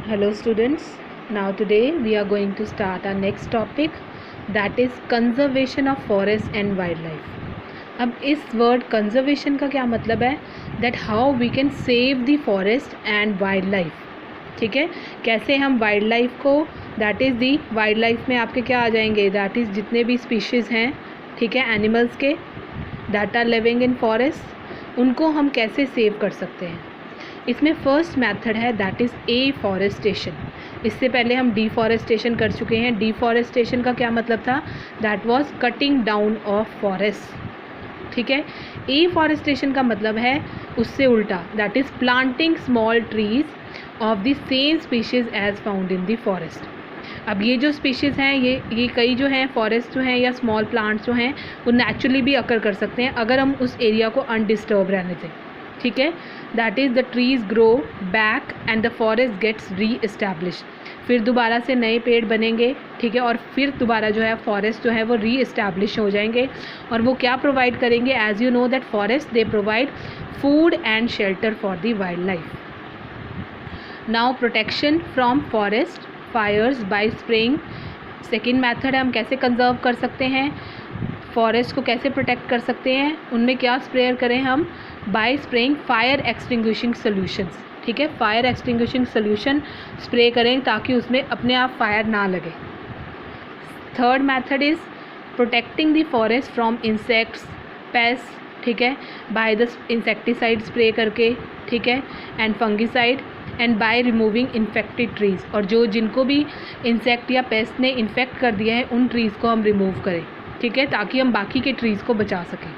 Hello students, now today we are going to start our next topic, that is conservation of forest and wildlife. अब इस word conservation का क्या मतलब है, that how we can save the forest and wild life. ठीक है, कैसे हम वाइल्ड लाइफ को, that is the wild life में आपके क्या आ जाएंगे, दैट इज़ जितने भी स्पीशीज़ हैं, ठीक है, एनिमल्स के that are living in forest, उनको हम कैसे सेव कर सकते हैं. इसमें फर्स्ट मेथड है दैट इज़ एफॉरेस्टेशन. इससे पहले हम डिफॉरेस्टेशन कर चुके हैं. डिफॉरेस्टेशन का क्या मतलब था, that was cutting down of forest. ठीक है, एफॉरेस्टेशन का मतलब है उससे उल्टा, that is planting small trees of the same species as found in the forest. अब ये जो स्पीशीज़ हैं, ये कई जो हैं फॉरेस्ट जो हैं या स्मॉल प्लांट्स जो हैं वो नेचुरली भी अकर कर सकते हैं अगर हम उस एरिया को अनडिस्टर्ब रहने दें. ठीक है, that is the trees grow back and the forest gets re-establish. फिर दोबारा से नए पेड़ बनेंगे, ठीक है, और फिर दोबारा जो है फॉरेस्ट जो है वो री इस्टेब्लिश हो जाएंगे. और वो क्या प्रोवाइड करेंगे, as you know that forest they provide food and shelter for the wild life. Now protection from forest fires by spraying. Second method है हम कैसे कंजर्व कर सकते हैं, फॉरेस्ट को कैसे प्रोटेक्ट कर सकते हैं. उनमें क्या स्प्रेयर करें हम, bye spraying fire extinguishing solutions. ठीक है, फायर एक्सटिंग्विशिंग सॉल्यूशन स्प्रे करें ताकि उसमें अपने आप फायर ना लगे. Third method is protecting the forest from insects, paste. ठीक है, बाय द इंसेक्टिसाइड स्प्रे करके, ठीक है, and fungicide, and by removing infected trees. और जो जिनको भी इंसेक्ट या पेस्ट ने इन्फेक्ट कर दिया है उन ट्रीज़ को हम रिमूव करें. ठीक है, ताकि हम बाकी के ट्रीज़ को बचा सकें.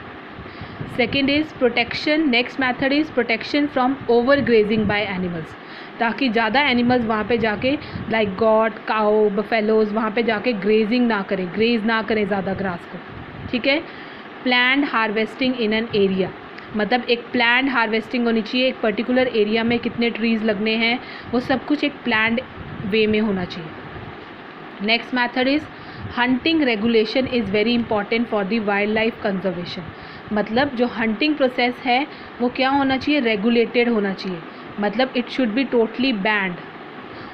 Second is protection. Next method is protection from over grazing by animals, ताकि ज़्यादा एनिमल्स वहाँ पे जाके लाइक गॉट, काउ, बफेलोज वहाँ पे जाके ग्रेजिंग ना करें, ग्रेज ना करें ज़्यादा ग्रास को. ठीक है, planned harvesting in an area, मतलब एक प्लान्ड हार्वेस्टिंग होनी चाहिए. एक पर्टिकुलर एरिया में कितने ट्रीज़ लगने हैं वो सब कुछ एक प्लान्ड वे में होना चाहिए. Next method is hunting regulation is very important for the wild life conservation. मतलब जो हंटिंग प्रोसेस है वो क्या होना चाहिए, रेगुलेटेड होना चाहिए. मतलब it should be totally banned.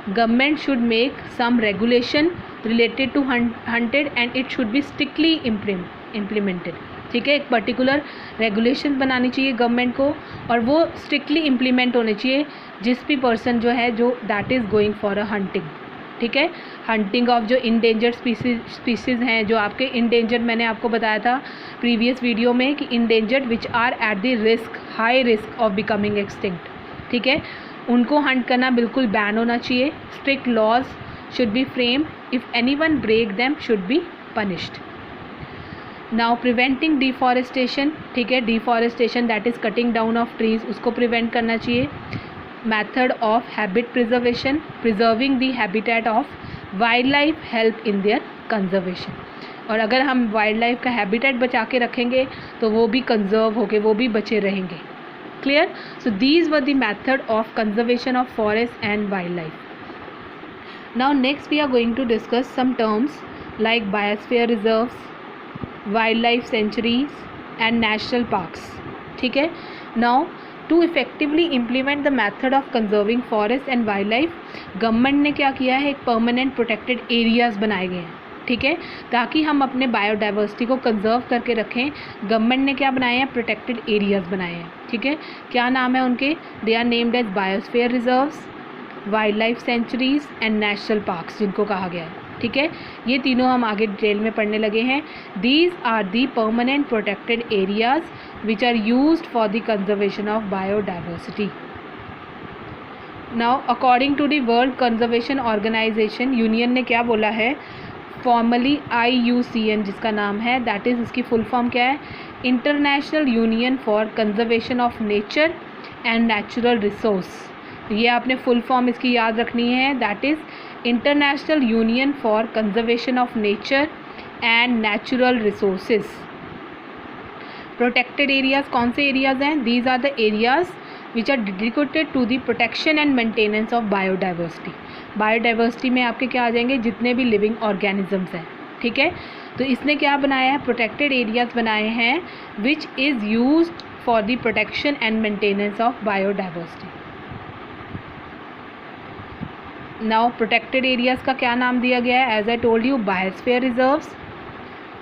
Government should make some regulation related to hunted and it should be strictly implemented. ठीक है, एक पर्टिकुलर रेगुलेशन बनानी चाहिए गवर्नमेंट को और वो स्ट्रिक्टली इम्प्लीमेंट होने चाहिए जिस भी पर्सन जो है जो that is going for a hunting. ठीक है, हंटिंग ऑफ जो इंडेंजर्ड स्पीसीज़ हैं, जो आपके इंडेंजर्ड, मैंने आपको बताया था प्रीवियस वीडियो में कि endangered which are at the risk, high risk of becoming extinct. ठीक है, उनको हंट करना बिल्कुल बैन होना चाहिए. Strict laws should be framed, if anyone break them should be punished. Now preventing deforestation. ठीक है, deforestation that is cutting down of trees, उसको प्रिवेंट करना चाहिए. Method of habit preservation, preserving the habitat of wildlife help in their conservation. और अगर हम wild life का habitat बचा के रखेंगे तो वो भी कंजर्व होके वो भी बचे रहेंगे. Clear. So these were the method of conservation of forest and wild life. Now next we are going to discuss some terms like biosphere reserves, wild life sanctuaries and national parks. ठीक है, now to effectively implement the method of conserving forest and wild life, government ने क्या किया है, एक permanent protected areas बनाए गए हैं. ठीक है, ताकि हम अपने बायोडाइवर्सिटी को कंजर्व करके रखें. गवर्नमेंट ने क्या बनाए हैं, प्रोटेक्टेड एरियाज़ बनाए हैं. ठीक है, क्या नाम है उनके, they are named as biosphere reserves, wild life sanctuaries and national parks जिनको कहा गया है. ठीक है, ये तीनों हम आगे डिटेल में पढ़ने लगे हैं. These are the permanent protected areas which are used for the conservation of biodiversity. Now according to the World Conservation Organization, union ने क्या बोला है, फॉर्मली IUCN जिसका नाम है, दैट इज़ इसकी फुल फॉर्म क्या है, international union for conservation of nature and natural resource. ये आपने फुल फॉर्म इसकी याद रखनी है, that is international union for conservation of nature and natural resources. Protected areas कौन से एरियाज़ हैं, these are the areas which are dedicated to the protection and maintenance of biodiversity. Biodiversity में आपके क्या आ जाएंगे, जितने भी लिविंग ऑर्गेनिजम्स हैं. ठीक है, तो इसने क्या बनाया है, प्रोटेक्टेड एरियाज़ बनाए हैं which is used for the protection and maintenance of biodiversity. Now protected areas का क्या नाम दिया गया है? As I told you, biosphere reserves,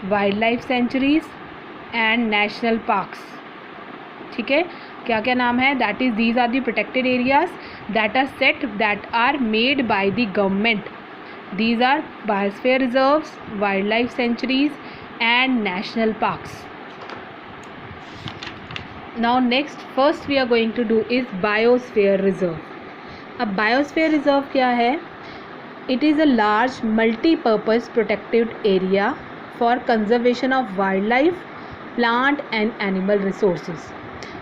wild life sanctuaries and national parks. ठीक है, क्या क्या नाम है? That is these are the protected areas that are set, that are made by the government. These are biosphere reserves, wildlife sanctuaries and national parks. Now next, first we are going to do is biosphere reserve. अब biosphere reserve क्या है? It is a large multi-purpose protected area for conservation of wildlife, plant and animal resources.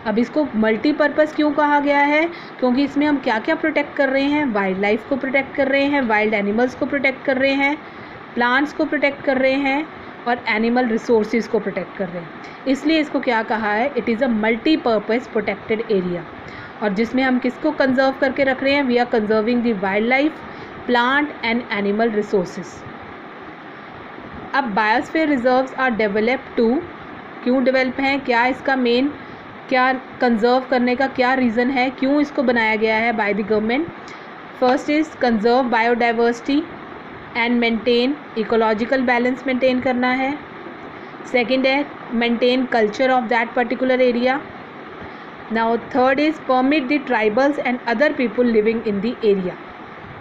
अब इसको multipurpose क्यों कहा गया है? क्योंकि इसमें हम क्या क्या प्रोटेक्ट कर रहे हैं? वाइल्ड लाइफ को प्रोटेक्ट कर रहे हैं, वाइल्ड एनिमल्स को प्रोटेक्ट कर रहे हैं, प्लांट्स को प्रोटेक्ट कर रहे हैं और एनिमल रिसोर्सेज को प्रोटेक्ट कर रहे हैं. इसलिए इसको क्या कहा है? It is a multipurpose protected area. और जिसमें हम किसको कंजर्व करके रख रहे हैं? We are conserving the wild life, plant and animal resources. अब biosphere reserves are develop to, क्यों डेवलप हैं? क्या इसका मेन, क्या कंजर्व करने का क्या रीज़न है? क्यों इसको बनाया गया है bye the government? First is conserve biodiversity and maintain ecological balance maintain करना है. सेकंड है maintain culture of that particular area. Now third is permit the tribals and other people living in the area.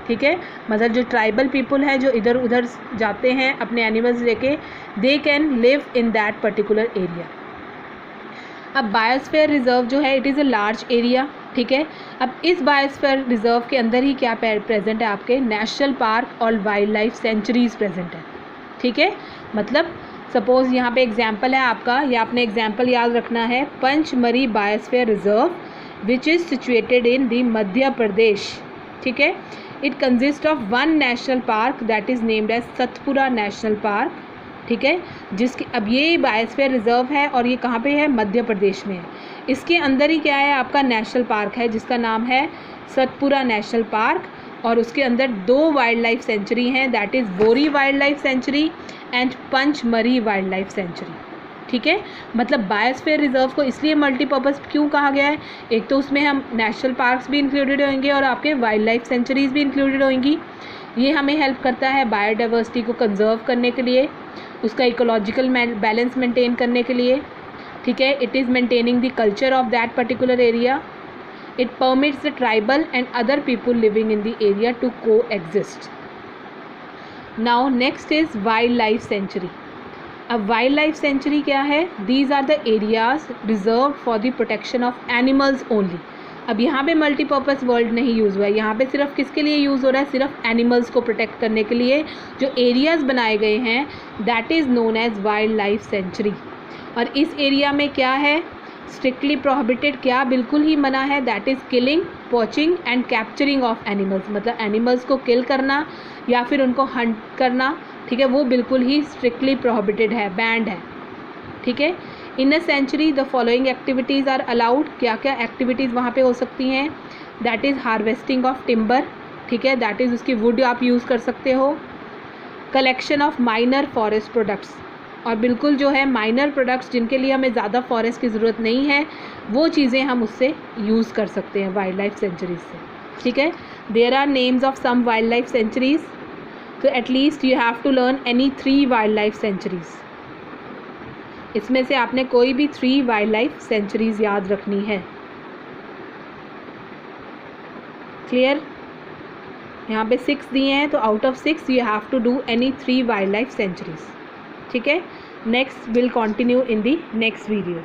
ठीक है, मतलब जो tribal people हैं जो इधर उधर जाते हैं अपने एनिमल्स लेके, they can live in that particular area. अब बायोस्फीयर रिजर्व जो है, it is a large area. ठीक है, अब इस बायोस्फीयर रिजर्व के अंदर ही क्या प्रेजेंट है? आपके नेशनल पार्क और वाइल्ड लाइफ सेंचुरीज प्रेजेंट है. ठीक है, मतलब सपोज़ यहाँ पे एग्जांपल है आपका, या आपने एग्जांपल याद रखना है, Pachmarhi biosphere reserve which is situated in the Madhya Pradesh. ठीक है, it consist of one national park that is named as Satpura national park. ठीक है, जिसकी अब ये बायोस्फीयर रिजर्व है और ये कहाँ पे है? मध्य प्रदेश में है. इसके अंदर ही क्या है? आपका नेशनल पार्क है जिसका नाम है सतपुरा नेशनल पार्क, और उसके अंदर 2 वाइल्ड लाइफ सेंचुरी हैं, दैट इज़ बोरी wild life sanctuary and Pachmarhi wild life sanctuary. ठीक है, मतलब बायोस्फीयर रिजर्व को इसलिए मल्टीपर्पज़ क्यों कहा गया है? एक तो उसमें हम नेशनल पार्क्स भी इंक्लूडेड होंगे और आपके वाइल्ड लाइफ सेंचुरीज भी इंक्लूडेड होंगी. ये हमें हेल्प करता है बायोडाइवर्सिटी को कंजर्व करने के लिए, उसका इकोलॉजिकल बैलेंस मेंटेन करने के लिए. ठीक है, it is maintaining the culture of that particular area. It permits the tribal and other people living in the area to coexist. Now next is wild life sanctuary. अब wild life sanctuary क्या है? These are the areas reserve for the protection of animals only. अब यहाँ पे multipurpose word नहीं use हुआ है, यहाँ पे सिर्फ किसके लिए यूज़ हो रहा है? सिर्फ एनिमल्स को प्रोटेक्ट करने के लिए जो एरियाज़ बनाए गए हैं, that is known as wild life sanctuary. और इस एरिया में क्या है? स्ट्रिक्टली प्रोहिबिटेड, क्या बिल्कुल ही मना है? That is killing, poaching and capturing of animals. मतलब एनिमल्स को किल करना या फिर उनको हंट करना, ठीक है, वो बिल्कुल ही स्ट्रिक्टली प्रोहिबिटेड है, बैंड है. ठीक है, in a sanctuary the following activities are allowed. क्या क्या एक्टिविटीज़ वहाँ पे हो सकती हैं? That is harvesting of timber. ठीक है, दैट इज़ उसकी वुड आप यूज़ कर सकते हो. Collection of minor forest products, और बिल्कुल जो है माइनर प्रोडक्ट्स जिनके लिए हमें ज़्यादा फॉरेस्ट की ज़रूरत नहीं है, वो चीज़ें हम उससे यूज़ कर सकते हैं वाइल्ड लाइफ सेंचुरीज से. ठीक है, there are names of some wild life sanctuaries, तो at least you have to learn any 3 wild life sanctuaries. इसमें से आपने कोई भी 3 वाइल्ड लाइफ सेंचुरीज याद रखनी है. क्लियर? यहाँ पे 6 दिए हैं, तो out of 6 you have to do any 3 wild life sanctuaries. ठीक है, next will continue in the next video.